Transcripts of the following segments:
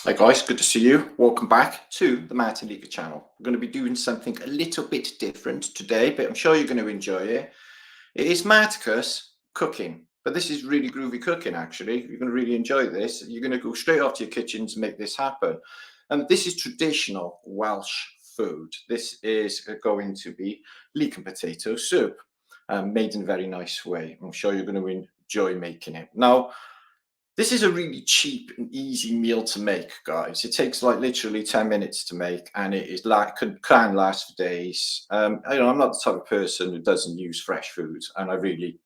Hi guys, good to see you. Welcome back to the Liedtke channel. We're going to be doing something a little bit different today, but I'm sure you're going to enjoy it. It is Liedtkes cooking, but this is really groovy cooking actually. You're going to really enjoy this. You're going to go straight off to your kitchen to make this happen. And this is traditional Welsh food. This is going to be leek and potato soup, made in a very nice way. I'm sure you're going to enjoy making it. Now, this is a really cheap and easy meal to make, guys. It takes like literally 10 minutes to make, and it is like can last for days. I'm not the type of person who doesn't use fresh food, and I really,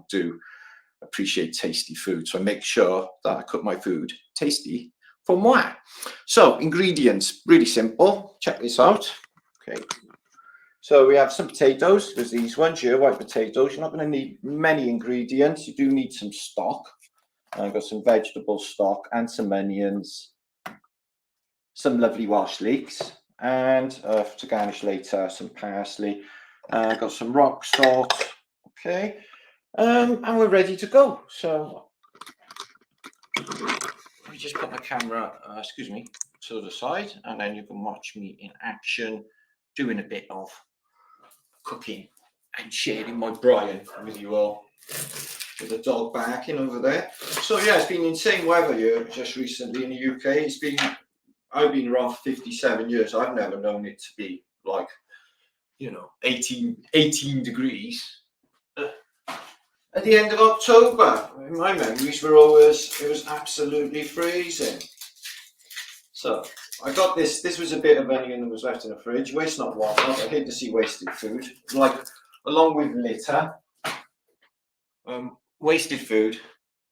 do appreciate tasty food. So I make sure that I cook my food tasty for moi. So ingredients, really simple. Check this out. Okay. So we have some potatoes. There's these ones here, white potatoes. You're not going to need many ingredients. You do need some stock. I've got some vegetable stock and some onions, some lovely Welsh leeks, and to garnish later, some parsley. I've got some rock salt, okay, and we're ready to go. So let me just put my camera, to the side, and then you can watch me in action doing a bit of cooking and sharing my Brian with you all. With the dog barking over there. So yeah, it's been insane weather here just recently in the UK. I've been around for 57 years. I've never known it to be like, 18 degrees at the end of October. My memories were always, it was absolutely freezing. So I got this was a bit of onion that was left in the fridge. Waste not, want not. I hate to see wasted food. Like, along with litter. Wasted food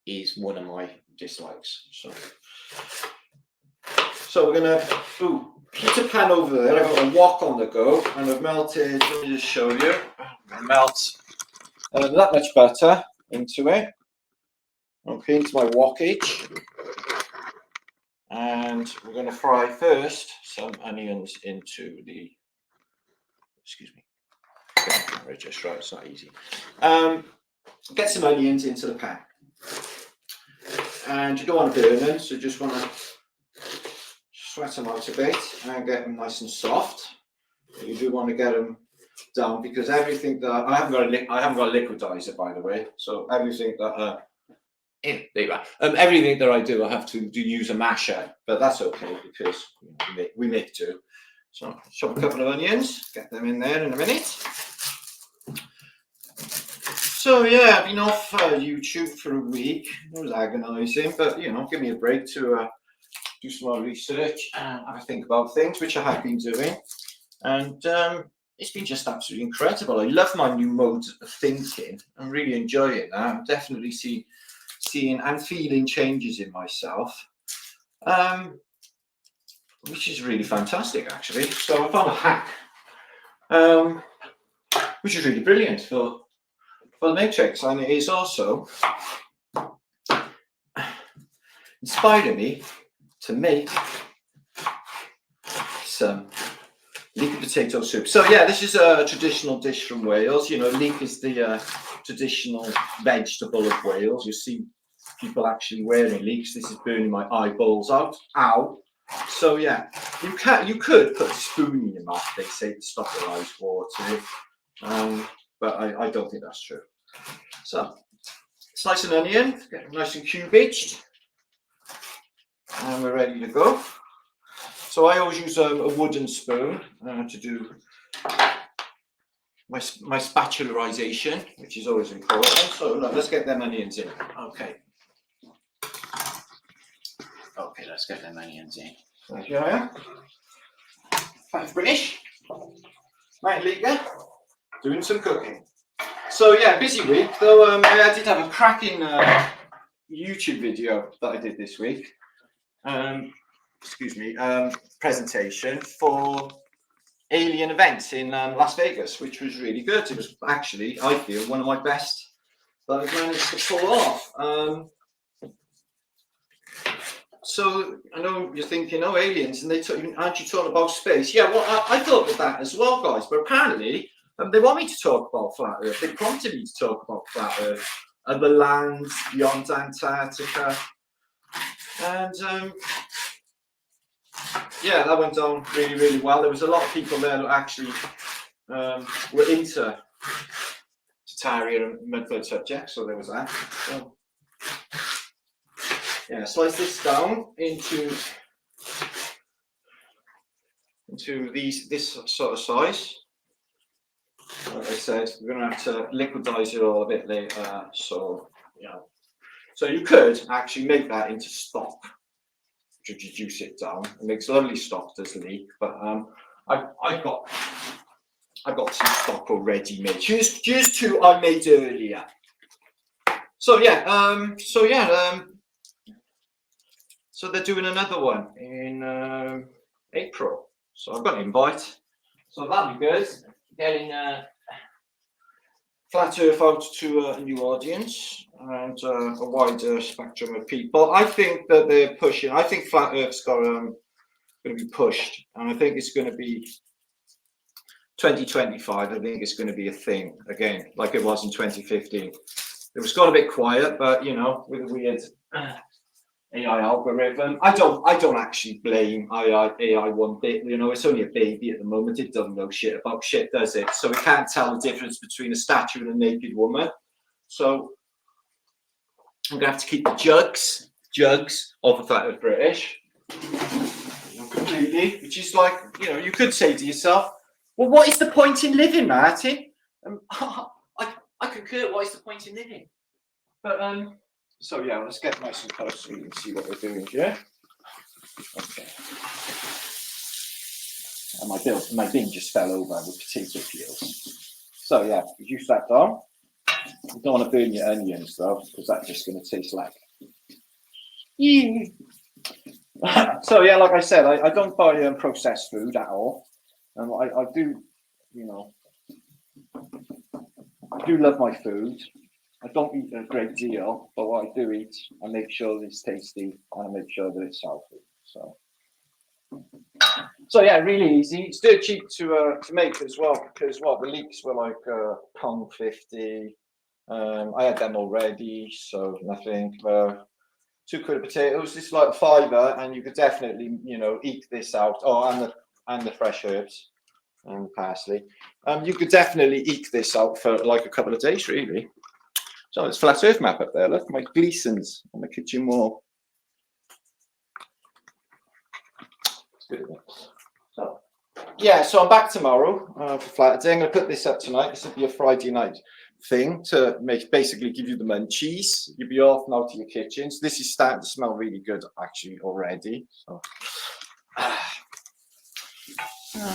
is one of my dislikes. So we're gonna heat a pan over there. I've got a wok on the go, and I've melted. Let me just show you. Melt that much butter into it. Okay, into my wokage, and we're going to fry first some onions into the. Excuse me. Just right. It's not easy. Get some onions into the pan, and you don't want to burn them, so just want to sweat them out a bit and get them nice and soft. You do want to get them down, because everything that I haven't got a liquidizer, by the way, so everything that everything that I do, I have to use a masher, but that's okay because we make do. So chop a couple of onions, get them in there in a minute. So yeah, I've been off YouTube for a week. It was agonising, but give me a break to do some more research and have a think about things, which I have been doing. And it's been just absolutely incredible. I love my new mode of thinking. I'm really enjoying that. I'm definitely seeing and feeling changes in myself, which is really fantastic, actually. So I found a hack, which is really brilliant for the matrix, and it is also inspiring me to make some leek and potato soup. So yeah, this is a traditional dish from Wales. Leek is the traditional vegetable of Wales. You see people actually wearing leeks. This is burning my eyeballs out. Ow. So yeah, you could put a spoon in your mouth, they say, to stop your eyes watering, but I don't think that's true. So slice an onion, get it nice and cubaged, and we're ready to go. So I always use a wooden spoon to do my spatularization, which is always important. So let's get them onions in. Okay, let's get them onions in. There you are. Thanks, British. Right, Liedtke, doing some cooking. So yeah, busy week, though. I did have a cracking YouTube video that I did this week. Presentation for Alien events in Las Vegas, which was really good. It was actually, I feel, one of my best that I've managed to pull off. So I know you're thinking, oh, aliens, and aren't you talking about space? Yeah, well, I thought of that as well, guys, but apparently they want me to talk about flat Earth. They prompted me to talk about flat Earth and the lands beyond Antarctica. And yeah, that went down really, really well. There was a lot of people there who actually were into tartaria and mud-filled subjects, so there was that. So, yeah, slice this down into this sort of size. Like I said, we're going to have to liquidize it all a bit later. So, yeah. So you could actually make that into stock to juice it down. It makes lovely stock, does leek. But I've got some stock already made. Here's two I made earlier. So yeah, so they're doing another one in April. So I've got an invite. So that'll be good. Getting Flat Earth out to a new audience and a wider spectrum of people. I think that they're pushing. I think Flat Earth's going to be pushed, and I think it's going to be 2025. I think it's going to be a thing again, like it was in 2015. It was got a bit quiet, but you know, with a weird AI algorithm. I don't actually blame AI one bit. You know, it's only a baby at the moment. It doesn't know shit about shit, does it? So it can't tell the difference between a statue and a naked woman. So I'm gonna have to keep the jugs off of Flat Earth British completely. Which is like, you know, you could say to yourself, well, what is the point in living, Martin? I concur. What is the point in living? But so yeah, let's get nice and close so you can see what we're doing here. Okay. And my bin just fell over with potato peels. So yeah, reduce that down. You don't want to burn your onions though, because that's just going to taste like. So yeah, like I said, I don't buy processed food at all. I do, you know, I do love my food. I don't eat a great deal, but what I do eat, I make sure that it's tasty and I make sure that it's healthy. So yeah, really easy. It's dirt cheap to make as well, because well, the leeks were like £1.50. I had them already, so nothing. £2 of potatoes. This is like a £5, and you could definitely, you know, eke this out. Oh, and the fresh herbs and parsley. You could definitely eke this out for like a couple of days, really. So it's Flat Earth map up there. Look, my Gleasons on the kitchen wall. It's good, isn't it? So yeah, so I'm back tomorrow for Flat Earth. I'm going to put this up tonight. This will be a Friday night thing to basically give you the munchies. You'll be off now to your kitchens. This is starting to smell really good actually already. So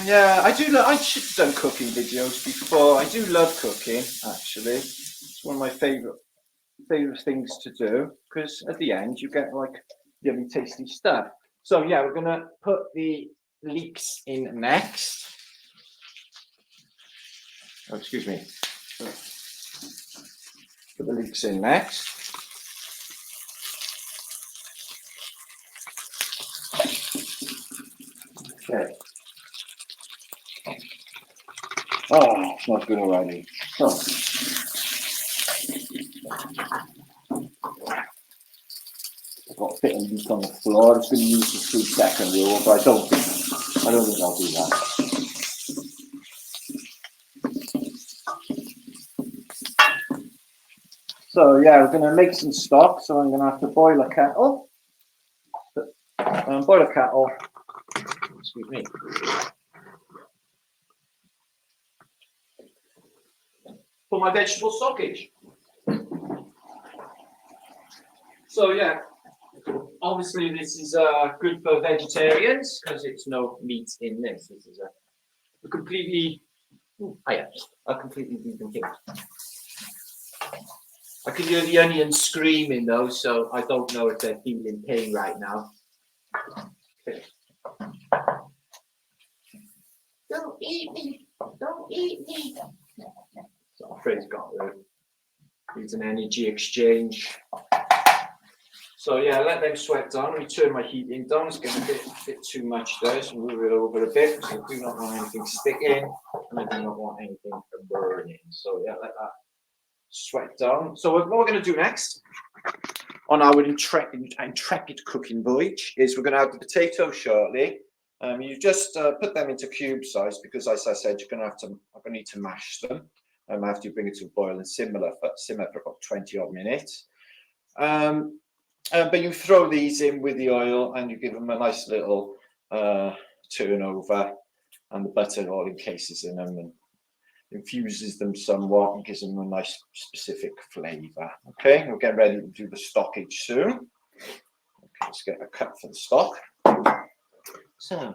yeah, I should have done cooking videos before. I do love cooking actually. It's one of my favorite things to do, because at the end you get like really tasty stuff. So yeah, we're gonna put the leeks in next. Oh, excuse me. Put the leeks in next. Okay. Oh, it's not good already. So. I've got a bit of leek on the floor. I was going to use the 3-second rule, but I don't think I'll do that. So yeah, we're going to make some stock. So I'm going to have to boil a kettle. Boil a kettle. Excuse me. For my vegetable stockage. So yeah, obviously this is good for vegetarians because it's no meat in this. This is a completely vegan thing. I can hear the onions screaming though, so I don't know if they're feeling pain right now. Okay. Don't eat me! Don't eat me! So I'm afraid it's got needs an energy exchange. So yeah, let them sweat down. Let me turn my heating down. It's getting a bit too much there, so move it over a bit. So I do not want anything sticking, and I do not want anything burning. So yeah, let that sweat down. So what we're going to do next on our intrepid cooking voyage is we're going to have the potatoes shortly. You just put them into cube size because, as I said, I'm going to need to mash them. I have to bring it to a boil and simmer for about 20 odd minutes. But you throw these in with the oil and you give them a nice little turnover, and the butter all encases in them and infuses them somewhat and gives them a nice specific flavour. Okay, we'll get ready to do the stockage soon. Okay, let's get a cup for the stock. So,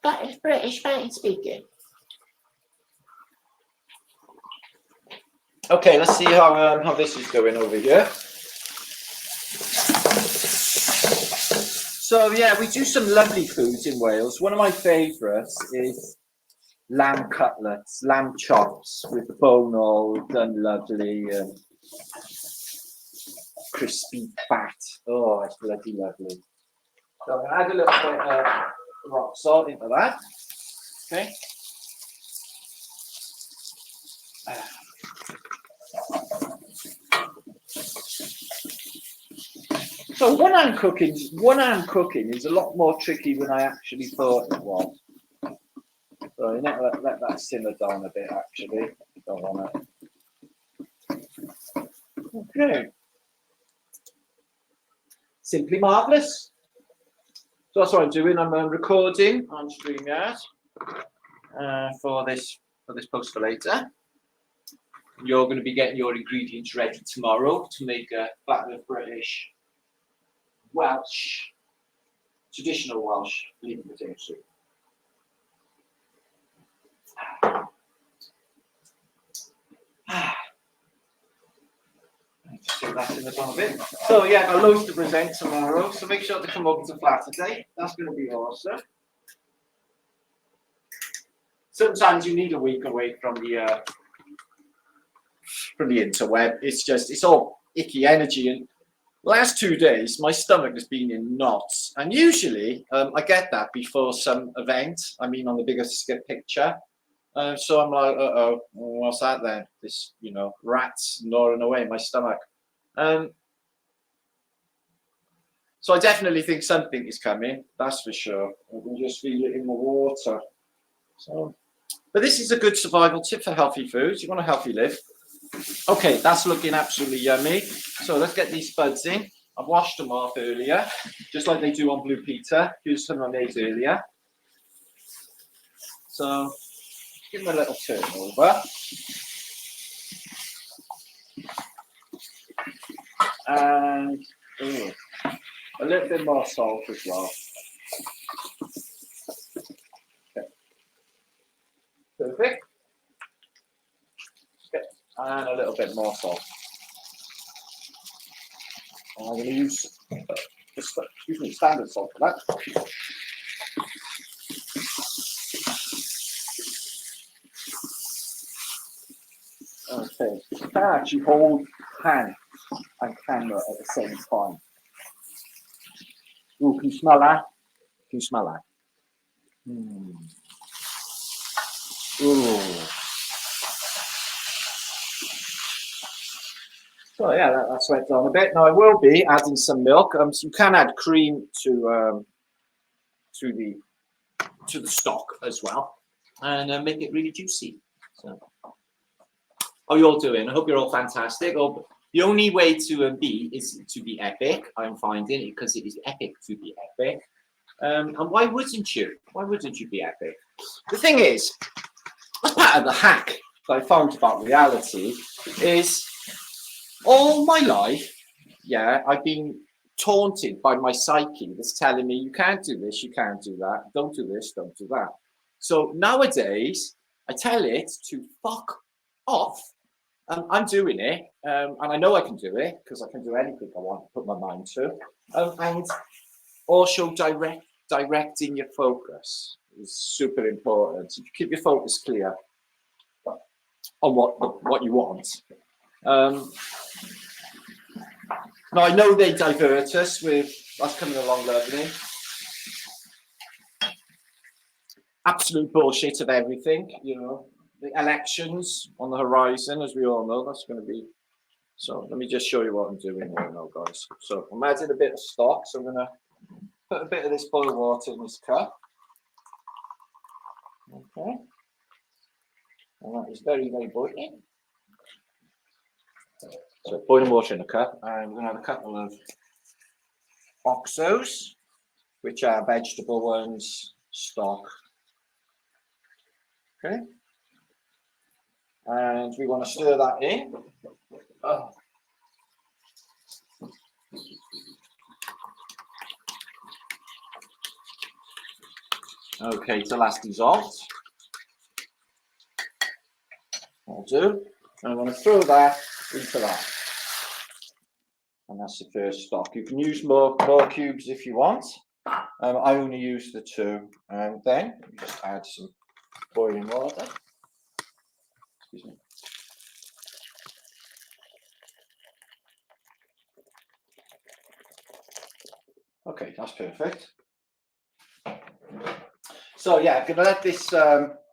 that is British Fine speaking. Okay, let's see how this is going over here. So yeah, we do some lovely foods in Wales. One of my favourites is lamb cutlets, lamb chops with the bone all done lovely and crispy fat. Oh, it's bloody lovely. So I'm going to add a little bit of rock salt into that. Okay. So one-hand cooking is a lot more tricky than I actually thought it was. So you need to let that simmer down a bit, actually. Don't want it. Okay. Simply marvellous. So that's what I'm doing. I'm recording on StreamYard for this post for later. You're going to be getting your ingredients ready tomorrow to make a flat earth British Welsh, traditional Welsh leek potato soup. Just get that in the bottom a bit. So yeah, I've got loads to present tomorrow, so make sure to come over to Saturday. That's going to be awesome. Sometimes you need a week away from the interweb. It's all icky energy, and last 2 days my stomach has been in knots, and usually I get that before some event. I mean, on the bigger picture. So I'm like, what's that then? This, rats gnawing away my stomach. So I definitely think something is coming. That's for sure. I can just feel it in the water. So, but this is a good survival tip for healthy foods. You want a healthy live. Okay, that's looking absolutely yummy. So let's get these spuds in. I've washed them off earlier, just like they do on Blue Peter. Here's some I made earlier. So give them a little turn over. And a little bit more salt as well. Okay. Perfect. Okay. And a little bit more salt. And I'm going to use standard salt for that. Okay, you can actually hold hand and camera at the same time. Ooh, can you smell that? Can you smell that? Ooh. So yeah, that's went down a bit. Now I will be adding some milk. So you can add cream to the stock as well, and make it really juicy. So, how you all doing? I hope you're all fantastic. The only way to be is to be epic. I'm finding, because it is epic to be epic. And why wouldn't you? Why wouldn't you be epic? The thing is, as part of the hack that I found about reality is, all my life, yeah, I've been taunted by my psyche that's telling me, you can't do this, you can't do that, don't do this, don't do that. So nowadays, I tell it to fuck off. I'm doing it, and I know I can do it because I can do anything I want to put my mind to. And also directing your focus is super important. If you keep your focus clear on what you want. Now I know they divert us with that's coming along lovely. Absolute bullshit of everything, the elections on the horizon, as we all know, that's going to be. So let me just show you what I'm doing right now, guys. So I'm adding a bit of stock, so I'm going to Put a bit of this boiled water in this cup. Okay. And that is very, very boiling. So boiling water in a cup, and we're going to have a couple of oxos, which are vegetable ones, stock. Okay. And we want to stir that in. Oh. Okay, till that's dissolved. That'll do. And I'm going to throw that into that. And that's the first stock. You can use more cubes if you want. I only use the 2. And then you just add some boiling water. Excuse me. Okay, that's perfect. So yeah, I'm going to let this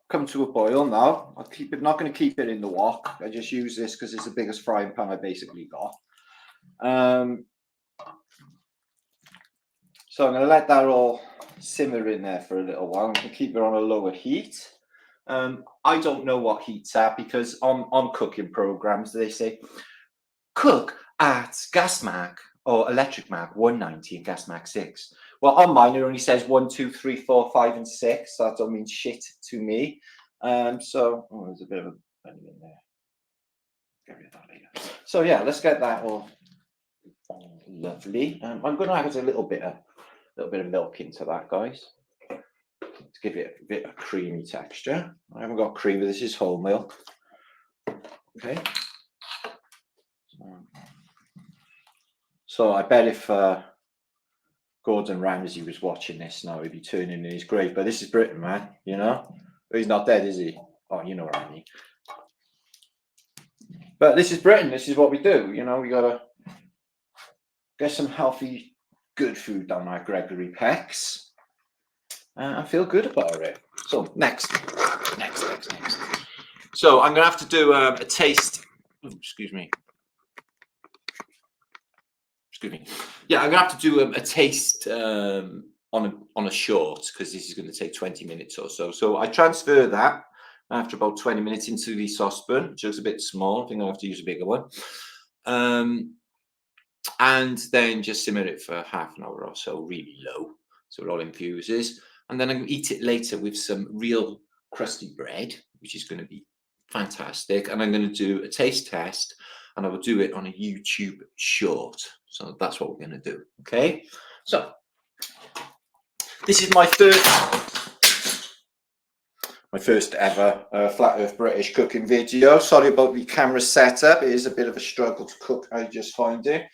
come to a boil now. Not going to keep it in the wok. I just use this because it's the biggest frying pan I basically got. So I'm going to let that all simmer in there for a little while. I'm going to keep it on a lower heat. I don't know what heat's at because on cooking programs they say cook at gas mark or electric mark 190 and gas mark 6. Well, on mine it only says 1, 2, 3, 4, 5, and 6. So that don't mean shit to me. So there's a bit of a bunny in there. Get rid of that later. So yeah, let's get that all lovely. I'm going to add a little bit of milk into that, guys, to give it a bit of creamy texture. I haven't got cream, but this is whole milk. Okay. So I bet if Gordon Ramsay was watching this now, he'd be turning in his grave. But this is Britain, man, you know? But he's not dead, is he? Oh, you know what I mean. But this is Britain. This is what we do. You know, we got to get some healthy, good food down our Gregory Pecs. And feel good about it. So next. So I'm going to have to do a taste. Oh, excuse me. Yeah, I'm going to have to do a taste on a short because this is going to take 20 minutes or so. So I transfer that after about 20 minutes into the saucepan, which is a bit small. I think I'll have to use a bigger one. And then just simmer it for half an hour or so, really low, so it all infuses. And then I can eat it later with some real crusty bread, which is going to be fantastic. And I'm going to do a taste test, and I will do it on a YouTube short. So that's what we're going to do. Okay. So this is my first ever Flat Earth British cooking video. Sorry about the camera setup. It is a bit of a struggle to cook, I just find it.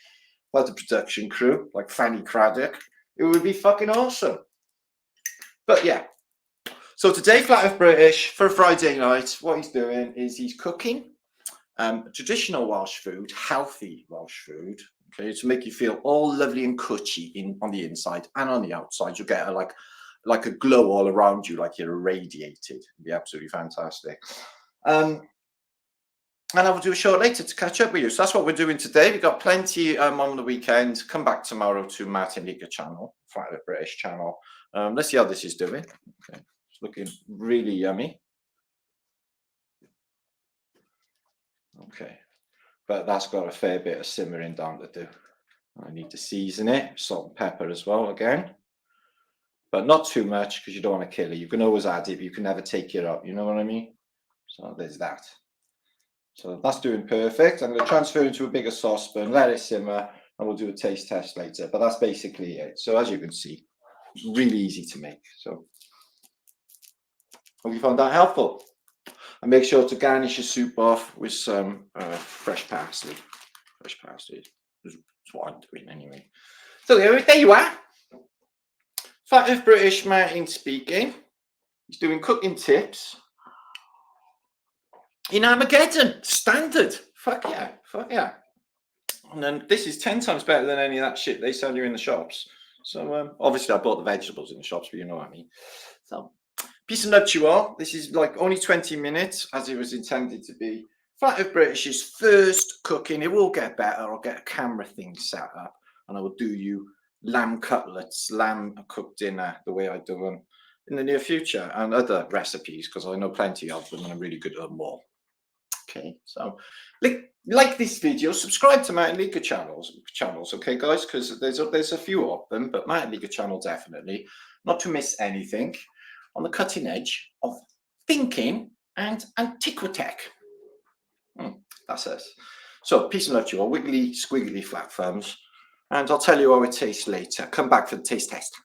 But the production crew, like Fanny Craddock, it would be fucking awesome. But yeah. So today, Flat Earth British, for Friday night, what he's doing is he's cooking traditional Welsh food, healthy Welsh food, okay, to make you feel all lovely and cwtchy on the inside and on the outside. You'll get like a glow all around you, like you're irradiated. It'd be absolutely fantastic. And I will do a short later to catch up with you. So that's what we're doing today. We've got plenty on the weekend. Come back tomorrow to Liedtke channel, Flat Earth British channel. Let's see how this is doing. Okay, it's looking really yummy. Okay, but that's got a fair bit of simmering down to do. I need to season it, salt and pepper as well again, but not too much because you don't want to kill it. You can always add it, but you can never take it out. You know what I mean? So there's that. So that's doing perfect. I'm going to transfer it into a bigger saucepan, let it simmer, and we'll do a taste test later. But that's basically it. So as you can see, it's really easy to make. So hope you found that helpful. And make sure to garnish your soup off with some fresh parsley. Fresh parsley is what I'm doing anyway. So there you are. Flat Earth British Martin speaking. He's doing cooking tips in Armageddon. Standard. Fuck yeah. Fuck yeah. And then this is 10 times better than any of that shit they sell you in the shops. So obviously I bought the vegetables in the shops, but you know what I mean. So peace and love to you all. This is like only 20 minutes as it was intended to be. Flat Earth British's first cooking. It will get better. I'll get a camera thing set up and I will do you lamb cutlets, lamb cooked dinner, the way I do them in the near future, and other recipes, because I know plenty of them and I'm really good at them all. Okay, so like this video, subscribe to Martin Liedtke channels, okay, guys, because there's a few of them, but Martin Liedtke channel definitely, not to miss anything on the cutting edge of thinking and antiquity. That's us. So peace and love to you all, wiggly, squiggly flat thumbs, and I'll tell you how it tastes later. Come back for the taste test.